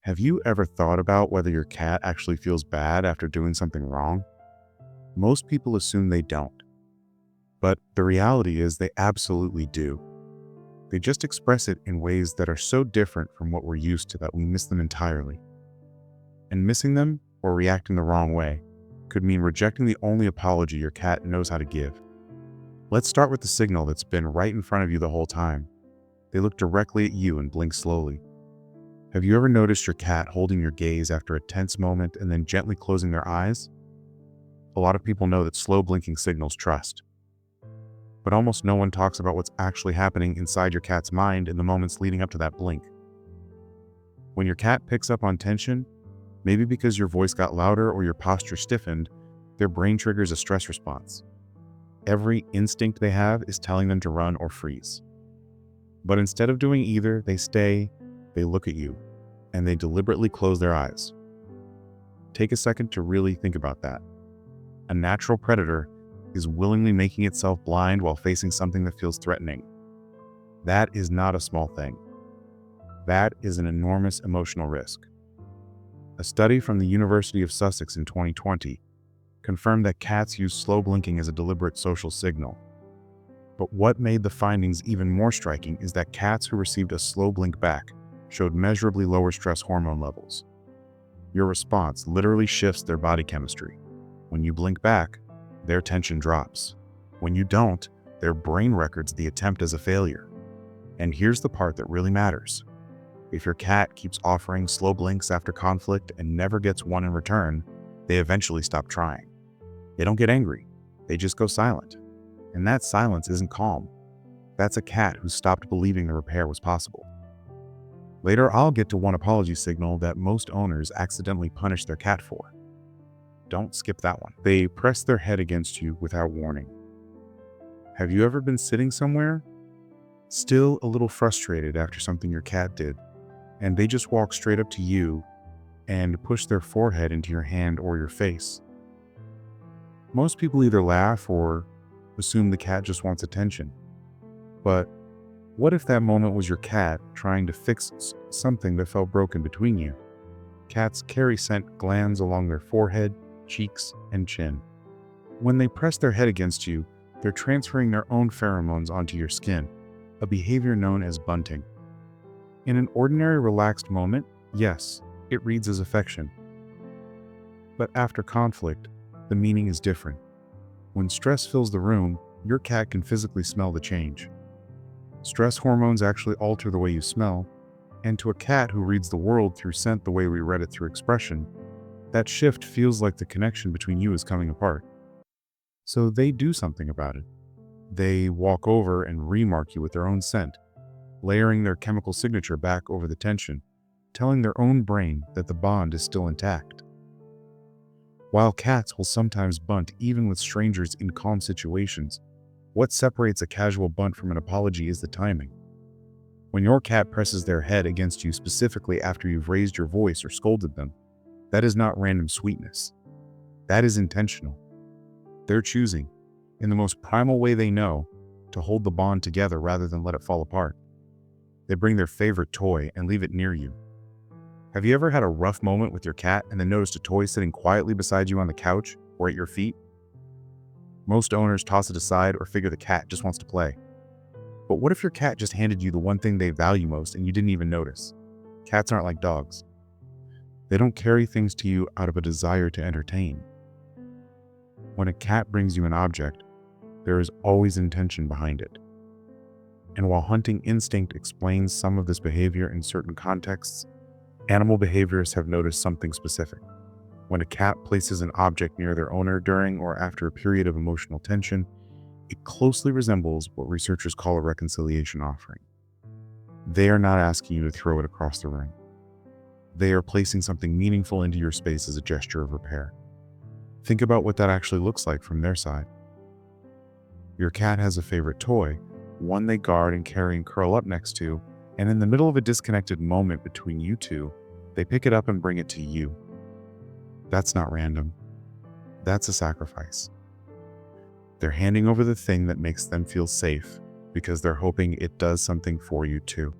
Have you ever thought about whether your cat actually feels bad after doing something wrong? Most people assume they don't, but the reality is they absolutely do. They just express it in ways that are so different from what we're used to that we miss them entirely. And missing them, or reacting the wrong way, could mean rejecting the only apology your cat knows how to give. Let's start with the signal that's been right in front of you the whole time. They look directly at you and blink slowly. Have you ever noticed your cat holding your gaze after a tense moment and then gently closing their eyes? A lot of people know that slow blinking signals trust. But almost no one talks about what's actually happening inside your cat's mind in the moments leading up to that blink. When your cat picks up on tension, maybe because your voice got louder or your posture stiffened, their brain triggers a stress response. Every instinct they have is telling them to run or freeze. But instead of doing either, they stay, they look at you, and they deliberately close their eyes. Take a second to really think about that. A natural predator is willingly making itself blind while facing something that feels threatening. That is not a small thing. That is an enormous emotional risk. A study from the University of Sussex in 2020 confirmed that cats use slow blinking as a deliberate social signal. But what made the findings even more striking is that cats who received a slow blink back showed measurably lower stress hormone levels. Your response literally shifts their body chemistry. When you blink back, their tension drops. When you don't, their brain records the attempt as a failure. And here's the part that really matters. If your cat keeps offering slow blinks after conflict and never gets one in return, they eventually stop trying. They don't get angry. They just go silent. And that silence isn't calm. That's a cat who stopped believing the repair was possible. Later, I'll get to one apology signal that most owners accidentally punish their cat for. Don't skip that one. They press their head against you without warning. Have you ever been sitting somewhere, still a little frustrated after something your cat did, and they just walk straight up to you and push their forehead into your hand or your face? Most people either laugh or assume the cat just wants attention. But what if that moment was your cat trying to fix something that felt broken between you? Cats carry scent glands along their forehead, cheeks, and chin. When they press their head against you, they're transferring their own pheromones onto your skin, a behavior known as bunting. In an ordinary relaxed moment, yes, it reads as affection. But after conflict, the meaning is different. When stress fills the room, your cat can physically smell the change. Stress hormones actually alter the way you smell, and to a cat who reads the world through scent the way we read it through expression, that shift feels like the connection between you is coming apart. So they do something about it. They walk over and remark you with their own scent, layering their chemical signature back over the tension, telling their own brain that the bond is still intact. While cats will sometimes bunt even with strangers in calm situations, what separates a casual bunt from an apology is the timing. When your cat presses their head against you specifically after you've raised your voice or scolded them, that is not random sweetness. That is intentional. They're choosing, in the most primal way they know, to hold the bond together rather than let it fall apart. They bring their favorite toy and leave it near you. Have you ever had a rough moment with your cat and then noticed a toy sitting quietly beside you on the couch or at your feet? Most owners toss it aside or figure the cat just wants to play. But what if your cat just handed you the one thing they value most and you didn't even notice? Cats aren't like dogs. They don't carry things to you out of a desire to entertain. When a cat brings you an object, there is always intention behind it. And while hunting instinct explains some of this behavior in certain contexts, animal behaviorists have noticed something specific. When a cat places an object near their owner during or after a period of emotional tension, it closely resembles what researchers call a reconciliation offering. They are not asking you to throw it across the room. They are placing something meaningful into your space as a gesture of repair. Think about what that actually looks like from their side. Your cat has a favorite toy, one they guard and carry and curl up next to, and in the middle of a disconnected moment between you two, they pick it up and bring it to you. That's not random. That's a sacrifice. They're handing over the thing that makes them feel safe because they're hoping it does something for you too.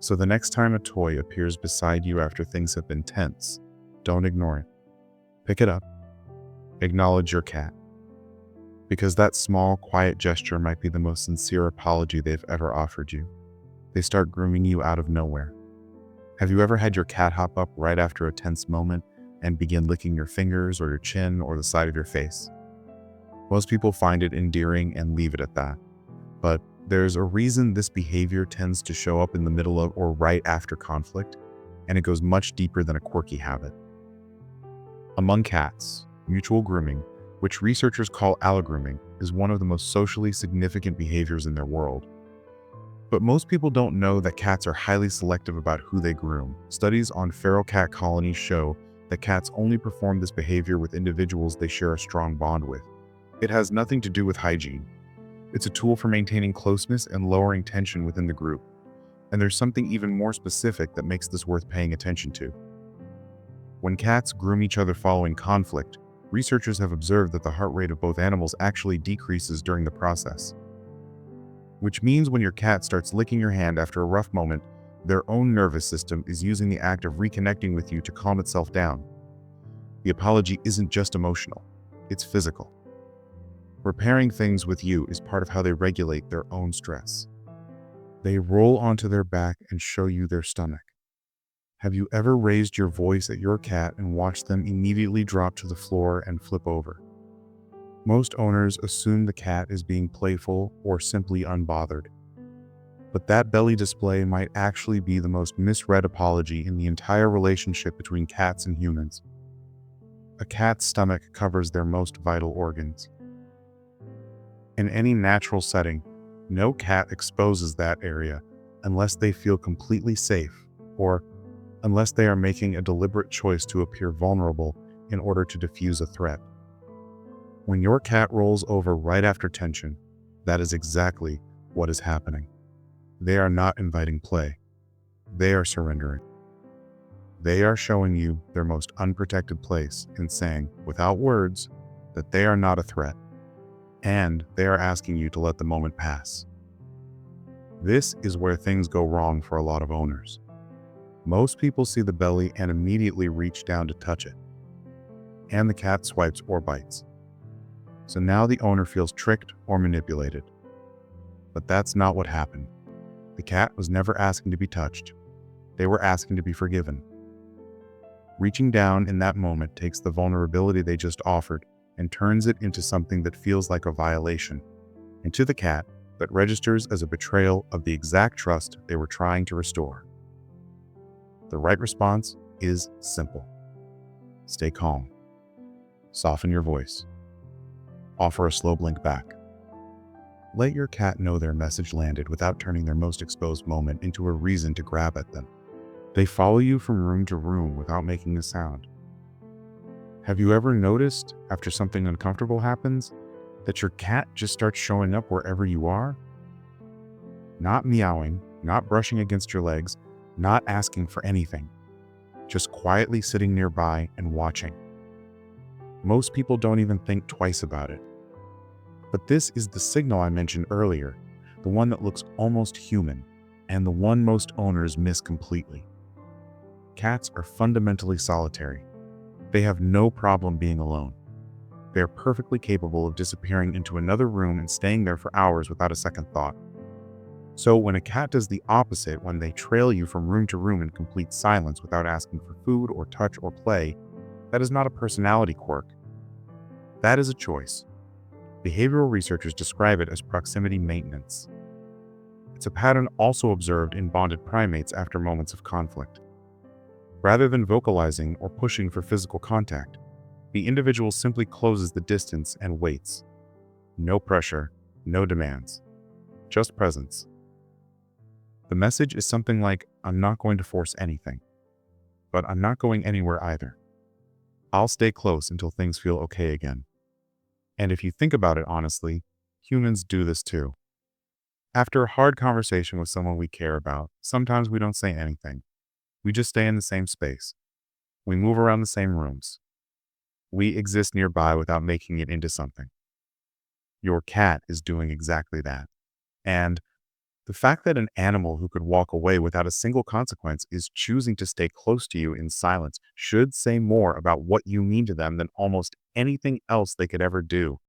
So the next time a toy appears beside you after things have been tense, don't ignore it. Pick it up. Acknowledge your cat. Because that small, quiet gesture might be the most sincere apology they've ever offered you. They start grooming you out of nowhere. Have you ever had your cat hop up right after a tense moment and begin licking your fingers or your chin or the side of your face? Most people find it endearing and leave it at that. But there's a reason this behavior tends to show up in the middle of or right after conflict, and it goes much deeper than a quirky habit. Among cats, mutual grooming, which researchers call allogrooming, is one of the most socially significant behaviors in their world. But most people don't know that cats are highly selective about who they groom. Studies on feral cat colonies show that cats only perform this behavior with individuals they share a strong bond with. It has nothing to do with hygiene. It's a tool for maintaining closeness and lowering tension within the group. And there's something even more specific that makes this worth paying attention to. When cats groom each other following conflict, researchers have observed that the heart rate of both animals actually decreases during the process. Which means when your cat starts licking your hand after a rough moment, their own nervous system is using the act of reconnecting with you to calm itself down. The apology isn't just emotional, it's physical. Repairing things with you is part of how they regulate their own stress. They roll onto their back and show you their stomach. Have you ever raised your voice at your cat and watched them immediately drop to the floor and flip over? Most owners assume the cat is being playful or simply unbothered. But that belly display might actually be the most misread apology in the entire relationship between cats and humans. A cat's stomach covers their most vital organs. In any natural setting, no cat exposes that area unless they feel completely safe or unless they are making a deliberate choice to appear vulnerable in order to diffuse a threat. When your cat rolls over right after tension, that is exactly what is happening. They are not inviting play. They are surrendering. They are showing you their most unprotected place and saying, without words, that they are not a threat. And they are asking you to let the moment pass. This is where things go wrong for a lot of owners. Most people see the belly and immediately reach down to touch it. And the cat swipes or bites. So now the owner feels tricked or manipulated. But that's not what happened. The cat was never asking to be touched. They were asking to be forgiven. Reaching down in that moment takes the vulnerability they just offered and turns it into something that feels like a violation, and to the cat, that registers as a betrayal of the exact trust they were trying to restore. The right response is simple. Stay calm. Soften your voice. Offer a slow blink back. Let your cat know their message landed without turning their most exposed moment into a reason to grab at them. They follow you from room to room without making a sound. Have you ever noticed, after something uncomfortable happens, that your cat just starts showing up wherever you are? Not meowing, not brushing against your legs, not asking for anything. Just quietly sitting nearby and watching. Most people don't even think twice about it. But this is the signal I mentioned earlier, the one that looks almost human, and the one most owners miss completely. Cats are fundamentally solitary. They have no problem being alone. They are perfectly capable of disappearing into another room and staying there for hours without a second thought. So when a cat does the opposite, when they trail you from room to room in complete silence without asking for food or touch or play, that is not a personality quirk. That is a choice. Behavioral researchers describe it as proximity maintenance. It's a pattern also observed in bonded primates after moments of conflict. Rather than vocalizing or pushing for physical contact, the individual simply closes the distance and waits. No pressure, no demands, just presence. The message is something like, I'm not going to force anything, but I'm not going anywhere either. I'll stay close until things feel okay again. And if you think about it honestly, humans do this too. After a hard conversation with someone we care about, sometimes we don't say anything. We just stay in the same space. We move around the same rooms. We exist nearby without making it into something. Your cat is doing exactly that. And The fact that an animal who could walk away without a single consequence is choosing to stay close to you in silence should say more about what you mean to them than almost anything else they could ever do.